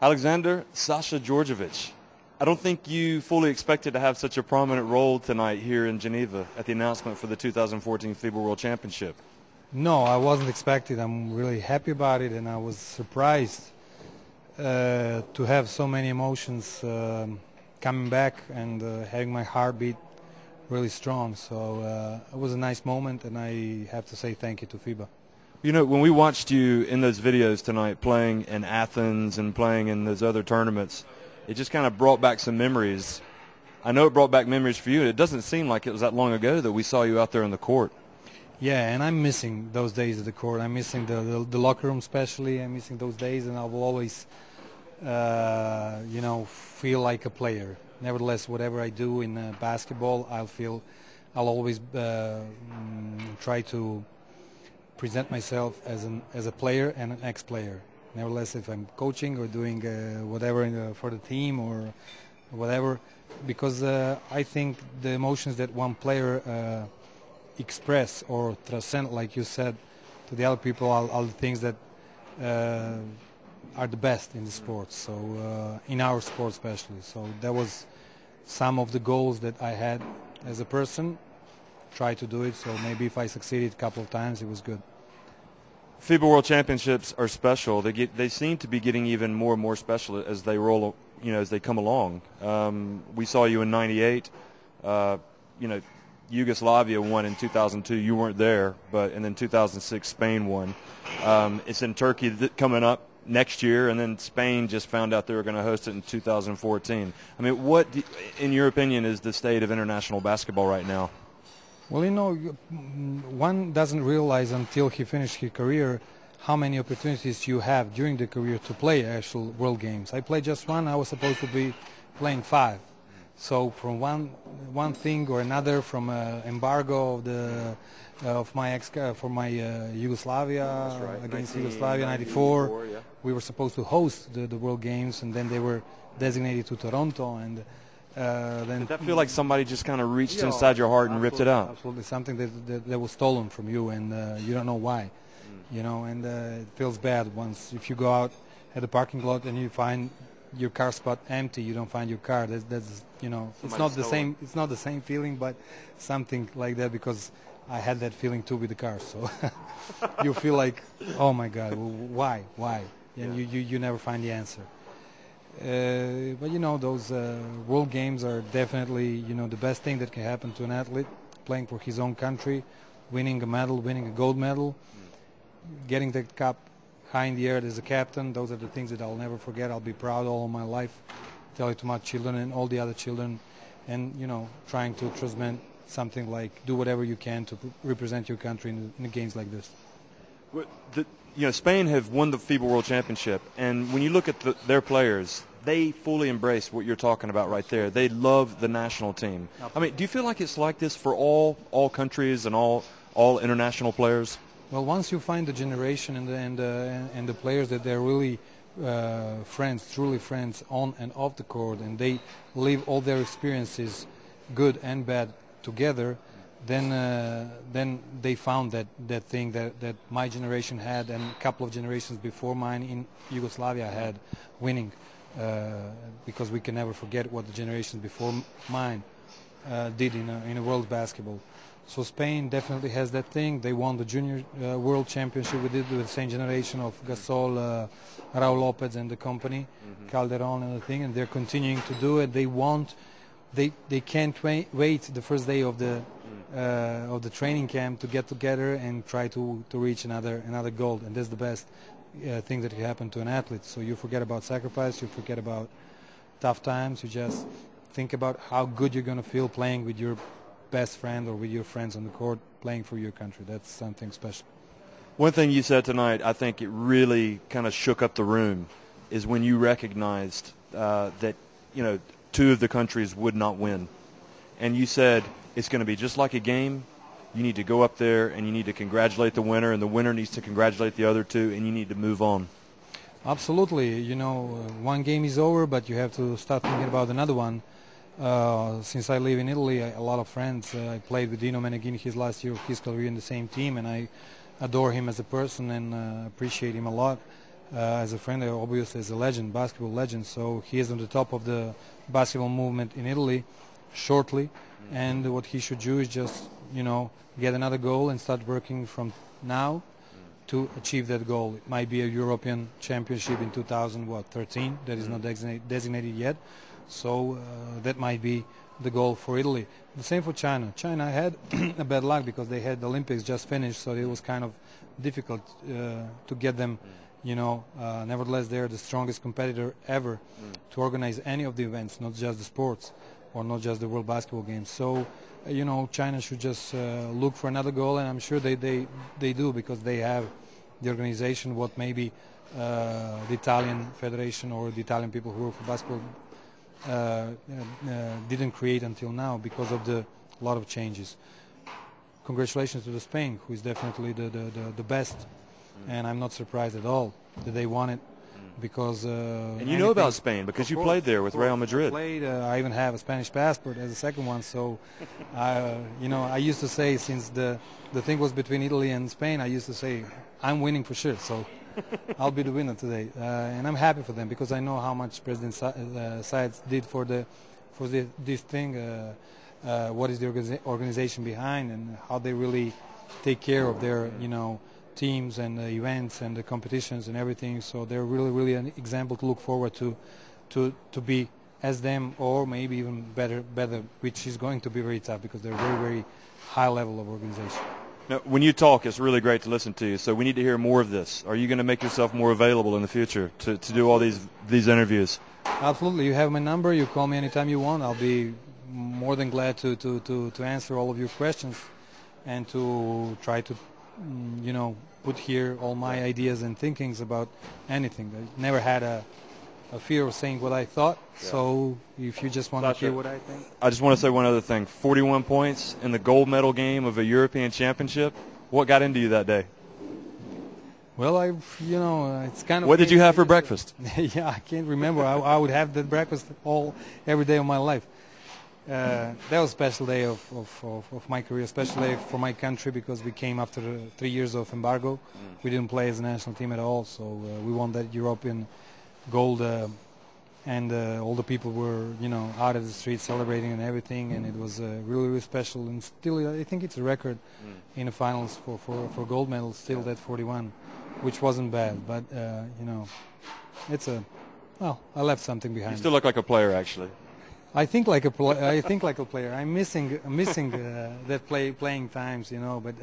Alexander, Sasha DJORDJEVIC, I don't think you fully expected to have such a prominent role tonight here in Geneva at the announcement for the 2014 FIBA World Championship. No, I wasn't expecting. I'm really happy about it, and I was surprised to have so many emotions coming back and having my heartbeat really strong. So it was a nice moment, and I have to say thank you to FIBA. You know, when we watched you in those videos tonight playing in Athens and playing in those other tournaments, it just kind of brought back some memories. I know it brought back memories for you, and it doesn't seem like it was that long ago that we saw you out there on the court. Yeah, and I'm missing those days at the court. I'm missing the locker room especially. I'm missing those days, and I will always, feel like a player. Nevertheless, whatever I do in basketball, I'll always try to present myself as a player and an ex-player. Nevertheless, if I'm coaching or doing whatever for the team or whatever, because I think the emotions that one player express or transcend, like you said, to the other people are the things that are the best in the sport. So in our sport especially. So that was some of the goals that I had as a person. Try to do it. So maybe if I succeeded a couple of times, it was good. FIBA World Championships are special. They seem to be getting even more and more special as they roll, as they come along. We saw you in '98. Yugoslavia won in 2002. You weren't there, and then 2006 Spain won. It's in Turkey coming up next year, and then Spain just found out they were going to host it in 2014. I mean, what, in your opinion, is the state of international basketball right now? Well, one doesn't realize until he finished his career how many opportunities you have during the career to play actual world games. I played just one. I was supposed to be playing 5. So from one thing or another, from embargo of my Yugoslavia against Yugoslavia '94, yeah. We were supposed to host the world games, and then they were designated to Toronto, and then. Did that feel like somebody just kind of reached inside your heart and ripped it out? Absolutely, something that was stolen from you, and you don't know why, and it feels bad once if you go out at the parking lot and you find your car spot empty, you don't find your car. That's it's not the same. It's not the same feeling, but something like that, because I had that feeling too with the car. So you feel like, oh my God, why? And you never find the answer. But those world games are definitely the best thing that can happen to an athlete playing for his own country, winning a medal, winning a gold medal, getting the cup high in the air as a captain. Those are the things that I'll never forget. I'll be proud all of my life, tell it to my children and all the other children, and trying to transmit something like do whatever you can to represent your country in games like this. Spain have won the FIBA World Championship, and when you look at their players, they fully embrace what you're talking about right there. They love the national team. I mean, do you feel like it's like this for all countries and all international players? Well, once you find the generation and the players that they're really friends, truly friends on and off the court, and they live all their experiences, good and bad, together, then they found that thing that my generation had and a couple of generations before mine in Yugoslavia had, winning, because we can never forget what the generations before mine did in a world basketball. So Spain definitely has that thing. They won the junior world championship. We did with the same generation of Gasol, Raul Lopez and the company, Calderon and the thing, and they're continuing to do it. They can't wait the first day of the training camp to get together and try to reach another goal, and that's the best thing that can happen to an athlete. So you forget about sacrifice, you forget about tough times, you just think about how good you're going to feel playing with your best friend or with your friends on the court, playing for your country. That's something special. One thing you said tonight, I think it really kind of shook up the room, is when you recognized that two of the countries would not win, and you said it's going to be just like a game. You need to go up there and you need to congratulate the winner, and the winner needs to congratulate the other two, and you need to move on. Absolutely. One game is over, but you have to start thinking about another one. Since I live in Italy, a lot of friends. I played with Dino Meneghini his last year of his career in the same team, and I adore him as a person and appreciate him a lot. as a friend, obviously as a legend, basketball legend. So he is on the top of the basketball movement in Italy shortly, and what he should do is just, get another goal and start working from now to achieve that goal. It might be a European Championship in 2013 that is not designated yet, so that might be the goal for Italy. The same for China. China had a bad luck because they had the Olympics just finished, so it was kind of difficult to get them. Nevertheless, they're the strongest competitor ever to organize any of the events, not just the sports or not just the World Basketball Games. So, China should just look for another goal, and I'm sure they do, because they have the organization what maybe the Italian Federation or the Italian people who work for basketball didn't create until now because of the lot of changes. Congratulations to the Spain, who is definitely the best, and I'm not surprised at all that they won it, because and you know about Spain because you played there with Real Madrid. I even have a Spanish passport as a second one, so I used to say, since the thing was between Italy and Spain, I used to say I'm winning for sure, so I'll be the winner today, and I'm happy for them because I know how much President Sides did for this thing, what is the organization behind, and how they really take care of their teams and the events and the competitions and everything. So they're really an example to look forward to be as them, or maybe even better, which is going to be very tough because they're very high level of organization. Now, when you talk, it's really great to listen to you, so we need to hear more of this. Are you going to make yourself more available in the future to do all these interviews? Absolutely. You have my number. You call me anytime you want. I'll be more than glad to answer all of your questions and to try to put here all my ideas and thinkings about anything. I never had a fear of saying what I thought, so if you just want to hear what I think. I just want to say one other thing. 41 points in the gold medal game of a European Championship. What got into you that day? Well, it's kind of... What did you have for breakfast? Yeah, I can't remember. I would have that breakfast every day of my life. That was a special day of my career, a special day for my country, because we came after 3 years of embargo. We didn't play as a national team at all, so we won that European gold, and all the people were, out of the streets celebrating and everything, and it was really special. And still, I think it's a record in the finals for gold medals, still that 41, which wasn't bad, but it's I left something behind. You still look like a player, actually. I think like a player. I'm missing that playing times, But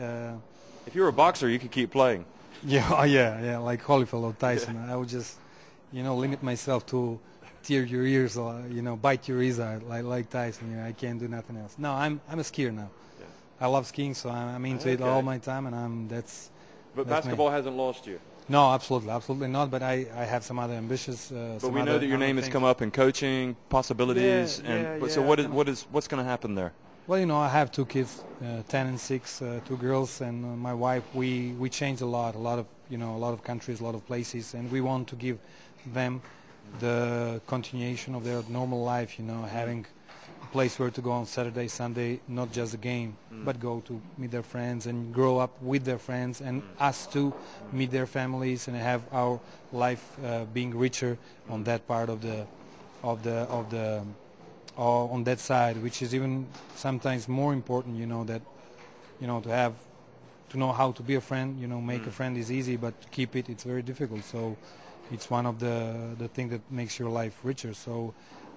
if you were a boxer, you could keep playing. Yeah, like Holyfield or Tyson. I would just, limit myself to tear your ears or bite your ears out like Tyson. I can't do nothing else. No, I'm a skier now. Yeah. I love skiing, so I'm into it all my time, and that's. But basketball hasn't lost you. No, absolutely not. But I have some other ambitions. But we know that your name has come up in coaching possibilities. So what's going to happen there? Well, I have 2 kids, 10 and 6, 2 girls, and my wife. We changed a lot of countries, a lot of places, and we want to give them the continuation of their normal life. Having a place where to go on Saturday, Sunday, not just a game, but go to meet their friends and grow up with their friends, and us to meet their families and have our life being richer on that part of the on that side, which is even sometimes more important. That to know how to be a friend. Make a friend is easy, but to keep it's very difficult. So it's one of the things that makes your life richer. So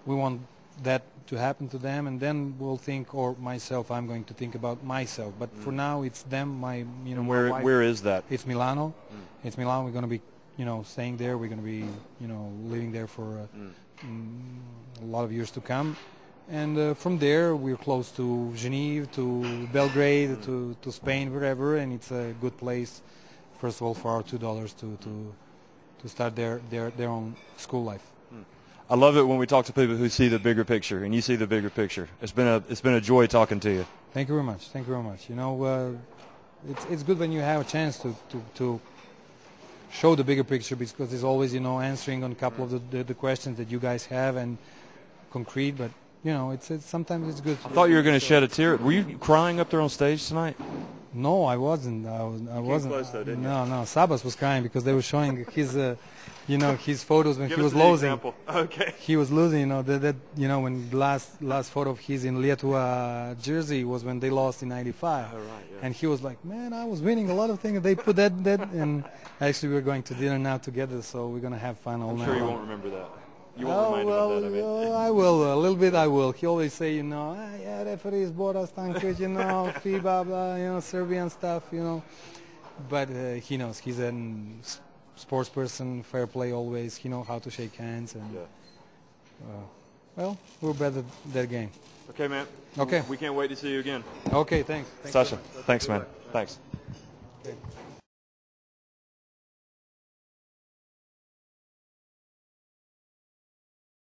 we want that to happen to them, and then we'll think, or myself, I'm going to think about myself. But for now, it's them. My where is that? It's Milano. It's Milano. We're going to be staying there. We're going to be living there for a lot of years to come, and from there we're close to Geneva, to Belgrade, to Spain, wherever, and it's a good place. First of all, for our $2 to start their own school life. I love it when we talk to people who see the bigger picture, and you see the bigger picture. It's been a joy talking to you. Thank you very much. Thank you very much. It's good when you have a chance to show the bigger picture, because it's always answering on a couple of the questions that you guys have and concrete, but it's sometimes it's good. I thought you were going to shed a tear. Were you crying up there on stage tonight? No, I wasn't. I wasn't. close though, didn't you? No. Sabas was crying because they were showing his, his photos when Give he us was an losing. example. Okay. He was losing. When the last photo of his in Lietuva jersey was when they lost in '95. Oh, right, yeah. And he was like, "Man, I was winning a lot of things." They put that, and actually we're going to dinner now together, so we're gonna have fun all I'm night sure you long. won't remember that. You won't remind him of that, I mean. I will, a little bit I will. He always say, yeah, referees, Boris Stankovic, FIBA, blah, Serbian stuff, But he knows. He's a sports person, fair play always. He knows how to shake hands. And, well, we're better at that game. Okay, man. Okay. We can't wait to see you again. Okay, thanks. Sasha, thanks, man. Thanks. Okay.